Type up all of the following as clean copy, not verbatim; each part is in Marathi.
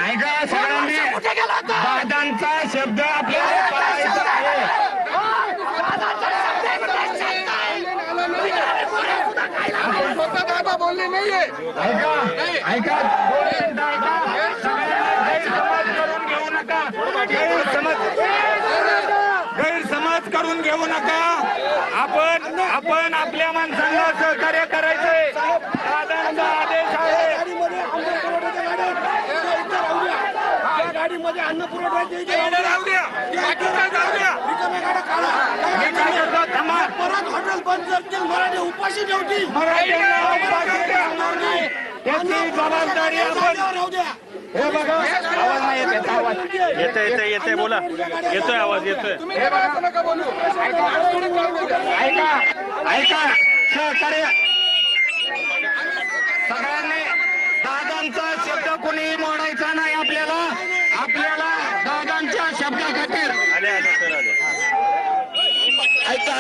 ऐका सगळ्यांनी दादांचा शब्द आपल्याला पाळायचा आहे. दादा बोलले नाहीये. ऐका ऐका गैरसमज करून घेऊ नका. आपण आपल्या माणसांना सहकार्य करायचंय. दादांचा आदेश आहे. गाडीमध्ये अन्न पुरवठा राहू द्या. परत हॉटेल बंद करतील. मराठी उपाशी ठेवतील. त्याची जबाबदारी राहू द्या. हे बघा आवाज नाही येत. आवाज येतोय बोला. येतोय आवाज येतोय. ऐका सहकार्य सगळ्यांनी दादांचा शब्द कोणी मोडायचा नाही. आपल्याला दादांच्या शब्दाखातीर ऐका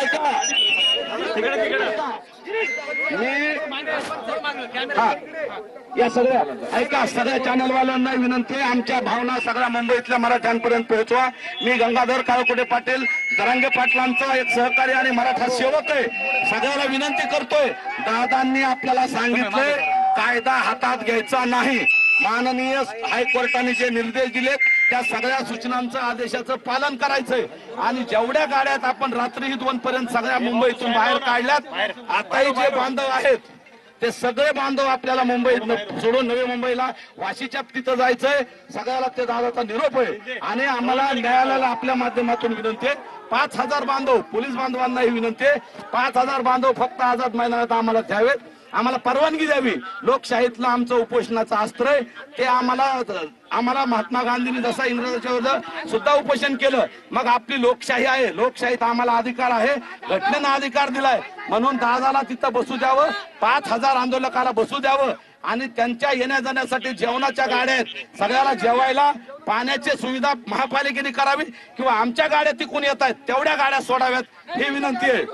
या सगळ्या चॅनलवाल्यांना विनंती आहे. आमच्या भावना सगळ्या मुंबईतल्या मराठ्यांपर्यंत पोहोचवा. मी गंगाधर काळकुटे पाटील जरांगे पाटलांचा एक सहकारी आणि मराठा सेवक आहे. सगळ्याला विनंती करतोय. दादांनी आपल्याला सांगितलंय कायदा हातात घ्यायचा नाही. माननीय हायकोर्टाने जे निर्देश दिलेत त्या सगळ्या सूचनांचं आदेशाचं पालन करायचंय. आणि जेवढ्या गाड्यात आपण रात्री 2 पर्यंत सगळ्या मुंबईतून बाहेर काढल्यात, आताही जे बांधव आहेत ते सगळे बांधव आपल्याला मुंबईत सोडून नवी मुंबईला वाशीच्या तिथं जायचंय. सगळ्याला ते दादाचा निरोप आहे. आणि आम्हाला न्यायालयाला आपल्या माध्यमातून विनंती आहे 5000 बांधव पोलीस बांधवांनाही विनंती आहे 5000 बांधव फक्त आझाद मैदानात आम्हाला द्यावेत. आम्हाला परवानगी द्यावी. लोकशाहीतलं आमचं उपोषणाचं अस्त्र आहे ते आम्हाला महात्मा गांधींनी जसा इंग्रजांच्या विरोधात सुद्धा उपोषण केलं. मग आपली लोकशाही आहे. लोकशाहीत आम्हाला अधिकार आहे. घटनेनं अधिकार दिलाय. म्हणून दादाला तिथं बसू द्यावं. 5000 आंदोलकाला बसू द्यावं. आणि त्यांच्या येण्या जाण्यासाठी जेवणाच्या गाड्या आहेत. सगळ्याला जेवायला पाण्याची सुविधा महापालिकेने करावी किंवा आमच्या गाड्या तिकून येत आहेत तेवढ्या गाड्या सोडाव्यात ही विनंती आहे.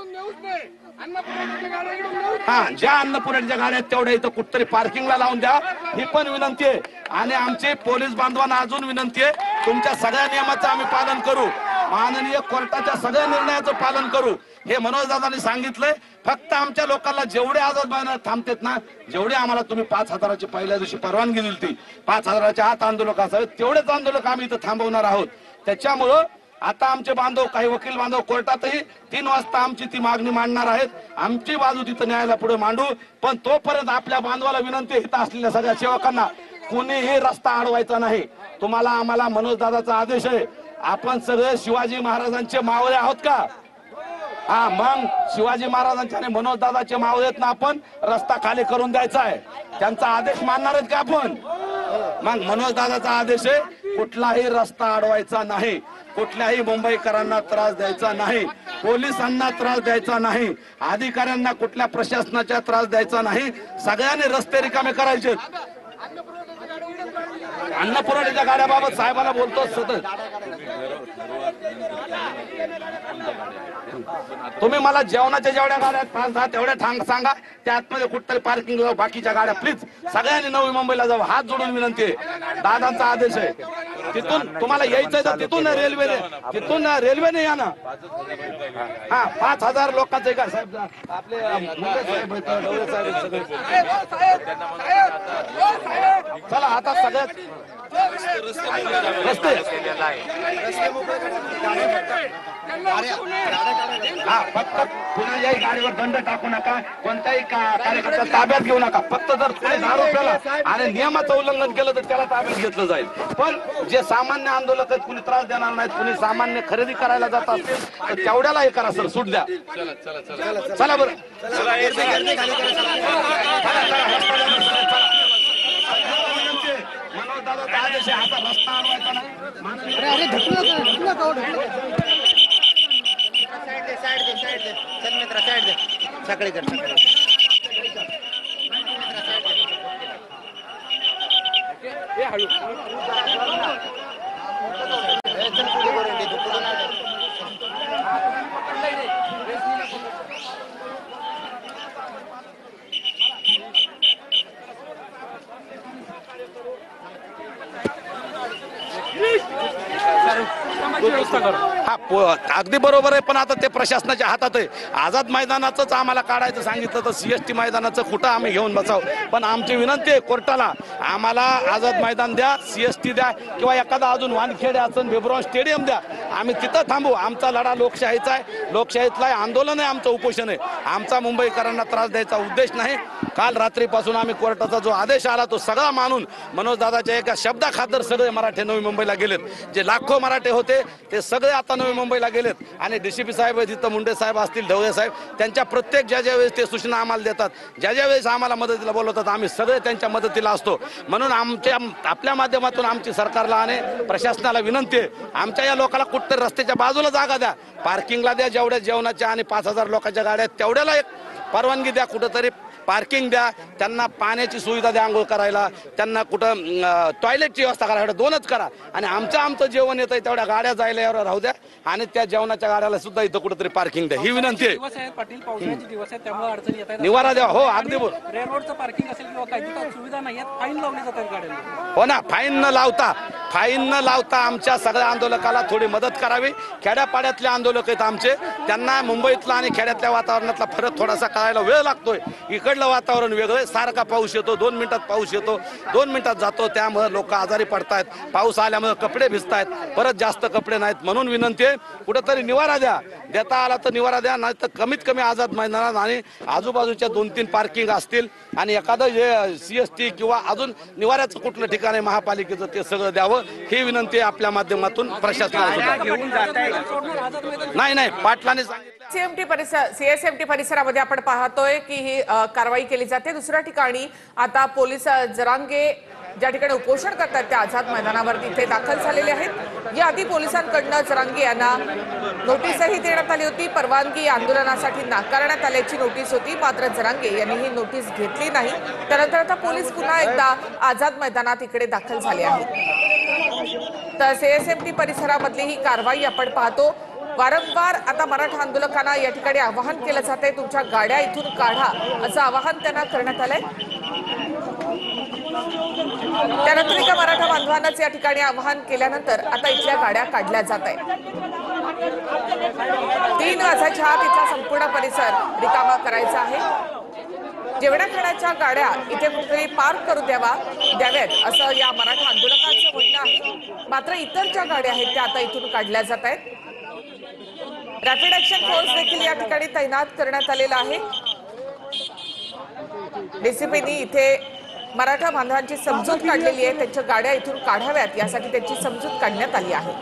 ज्या अन्नपुरवठ्याच्या गाड्या आहेत तेवढ्या इथं कुठतरी पार्किंगला लावून द्या ही पण विनंती आहे. आणि आमचे पोलीस बांधवांना अजून विनंती आहे तुमच्या सगळ्या नियमाचं आम्ही पालन करू. माननीय कोर्टाच्या सगळ्या निर्णयाचं पालन करू. हे मनोज दादांनी सांगितलंय. फक्त आमच्या लोकांना जेवढे आझाद मैदानात थांबतात ना, जेवढे आम्हाला तुम्ही 5000ची पहिल्या दिवशी परवानगी दिली ती 5000च्या आत आंदोलक असावेत तेवढेच आंदोलक आम्ही इथं थांबवणार आहोत. त्याच्यामुळं आता आमचे बांधव काही वकील बांधव कोर्टातही 3 वाजता आमची ती मागणी मांडणार आहेत. आमची बाजू तिथं न्यायालया पुढे मांडू. पण तोपर्यंत आपल्या बांधवाला विनंती इथं असलेल्या सगळ्या सेवकांना कुणीही रस्ता अडवायचा नाही. तुम्हाला आम्हाला मनोज दादाचा आदेश आहे. आपण सगळे शिवाजी महाराजांचे मावळे आहोत का? मग शिवाजी महाराजांचे आणि मनोज दादाचे मावळे आहेत ना, आपण रस्ता खाली करून द्यायचा आहे. त्यांचा आदेश मानणार आहेत का आपण? मग मनोज दादाचा आदेश आहे कुठलाही रस्ता अडवायचा नाही. कुठल्याही मुंबईकरांना त्रास द्यायचा नाही. पोलिसांना त्रास द्यायचा नाही. अधिकाऱ्यांना कुठल्या प्रशासनाचा त्रास द्यायचा नाही. सगळ्यांनी रस्ते रिकामे करायचे. अन्न पुरवठ्याच्या गाड्याबाबत साहेबांना बोलतो सतत. तुम्ही मला जेवणाच्या जेवढ्या गाड्या 5-10 तेवढ्या सांगा. त्या आतमध्ये कुठतरी पार्किंग जाऊ. बाकीच्या गाड्या प्लीज सगळ्यांनी नवी मुंबईला जाऊ. हात जोडून विनंती आहे. दादांचा आदेश आहे. तिथून तुम्हाला यायचंय तर तिथून रेल्वेने या ना. 5000 लोकांचं का साहेब आपले चला आता सगळ्यात रस्ते फक्त कुणाच्याही गाडीवर दंड टाकू नका. कोणत्याही कार्यकर्ता ताब्यात घेऊ नका. फक्त जर कोणी दारू प्याला आणि नियमाचं उल्लंघन केलं तर त्याला ताब्यात घेतलं जाईल. पण जे सामान्य आंदोलक आहेत कुणी त्रास देणार नाहीत. कुणी सामान्य खरेदी करायला जात असतील तर तेवढ्याला हे करा सर. सूट द्या. चला बरं मनोज दादाचा आदेश आहे. आता रस्ता अडवायचा नाही. चल मित्रा साईड दे. सकाळी कर पाण्याची व्यवस्था करा. अगदी बरोबर आहे, पण आता ते प्रशासनाच्या हातात आहे. आझाद मैदानाचंच आम्हाला काढायचं सांगितलं तर CST मैदानाचं कुठं आम्ही घेऊन बसाव. पण आमची विनंती आहे कोर्टाला, आम्हाला आझाद मैदान द्या, CST द्या, किंवा एखादा अजून वानखेडे असून बेब्रॉन स्टेडियम द्या. आम्ही तिथं थांबू. आमचा लढा लोकशाहीचा आहे, लोकशाहीतला आंदोलन आहे, आमचं उपोषण आहे. आमचा मुंबईकरांना त्रास द्यायचा उद्देश नाही. काल रात्रीपासून आम्ही कोर्टाचा जो आदेश आला तो सगळा मानून मनोजदादाच्या एका शब्दाखातर सगळे मराठे नवी मुंबईला गेलेत. जे लाखो मराठे होते ते सगळे आता नवी मुंबईला गेलेत. आणि DCP साहेब तिथं मुंडे साहेब असतील, ढवळे साहेब, त्यांच्या प्रत्येक ज्या वेळेस ते सूचना आम्हाला देतात, ज्या वेळेस आम्हाला मदतीला बोलवतात, आम्ही सगळे त्यांच्या मदतीला असतो. म्हणून आपल्या माध्यमातून आमची सरकारला आणि प्रशासनाला विनंती आहे, आमच्या या लोकांना कुठतरी रस्त्याच्या बाजूला जागा द्या, पार्किंगला द्या, जेवढ्या जेवणाच्या आणि 5000 लोकांच्या गाड्या आहेत तेवढ्याला एक परवानगी द्या, कुठंतरी पार्किंग द्या, त्यांना पाण्याची सुविधा द्या आंघोळ करायला, त्यांना कुठं टॉयलेटची व्यवस्था करा, एवढं 2च करा. आणि आमचं जेवण येतं तेवढ्या गाड्या जायला एवढं राहू द्या, आणि त्या जेवणाच्या गाड्याला सुद्धा इथं कुठंतरी पार्किंग द्या, ही विनंती आहे. दिवस आहेत पाटील, पावसाळ्याचे दिवस आहेत, त्यामुळे अडचणी येत आहेत. निवारा द्या. हो, अगदी बरोबर. रेल्वेचं पार्किंग असेल किंवा काही तिथं सुविधा नाही आहेत, फाईन लावली जातात गाड्यांना. हो ना, फाईन न लावता आमच्या सगळ्या आंदोलकाला थोडी मदत करावी. खेड्यापाड्यातले आंदोलक आहेत आमचे, त्यांना मुंबईतला आणि खेड्यातल्या वातावरणातला फरक थोडासा कळायला वेळ लागतोय. इकडलं वातावरण वेगळं आहे, सारखा पाऊस येतो, 2 मिनिटात पाऊस येतो, 2 मिनिटात जातो, त्यामुळे लोक आजारी पडतायत. पाऊस आल्यामुळे कपडे भिजतायत, परत जास्त कपडे नाहीत. म्हणून विनंती आहे, कुठंतरी निवारा द्या, देता आला तर निवारा द्या, नाही तर कमीत कमी आझाद मैदानात आणि आजूबाजूच्या 2-3 पार्किंग असतील आणि एखादं जे CST किंवा अजून निवाऱ्याचं कुठलं ठिकाण आहे महापालिकेचं ते सगळं द्यावं, ही विनंती आहे आपल्या माध्यमातून प्रशासनाला. नाही, पाटलाने सांगितलं. CSMT परिसरामध्ये आपण पाहतोय की ही कारवाई केली जाते. दुसऱ्या ठिकाणी आता पोलीस जरांगे ज्या ठिकाणी उपोषण करतात त्या आझाद मैदानावर तिथे दाखल झालेले आहेत. याआधी पोलिसांकडनं जरांगे यांना नोटीसही देण्यात आली होती. परवानगी आंदोलनासाठी नाकारण्यात आल्याची नोटीस होती, मात्र जरांगे यांनी ही नोटीस घेतली नाही. त्यानंतर आता पोलीस पुन्हा एकदा आझाद मैदानात इकडे दाखल झाले आहेत. तर CSMT परिसरामधली ही कारवाई आपण पाहतो. वारंवार आता मराठा आंदोलकांना या ठिकाणी आवाहन केलं जात आहे, तुमच्या गाड्या इथून काढा असं आवाहन त्यांना करण्यात आलंय. त्यानंतर एका मराठा बांधवांनाच या ठिकाणी आवाहन केल्यानंतर आता इथल्या गाड्या काढल्या जात आहेत. 3 वाजताच्या आत इथला संपूर्ण परिसर रिकामा करायचा आहे. जेवढ्या खाण्याच्या गाड्या इथे कुठेतरी पार्क करू द्याव्यात असं या मराठा आंदोलकांचं म्हणणं आहे. मात्र इतर ज्या गाड्या आहेत त्या आता इथून काढल्या जात आहेत. रॅपिड ऍक्शन फोर्स देखील या ठिकाणी तैनात करण्यात आलेला आहे. DCPनी इथे मराठा बांधवांची समजूत काढलेली आहे, त्यांच्या गाड्या इथून काढाव्यात यासाठी त्यांची समजूत काढण्यात आली आहे.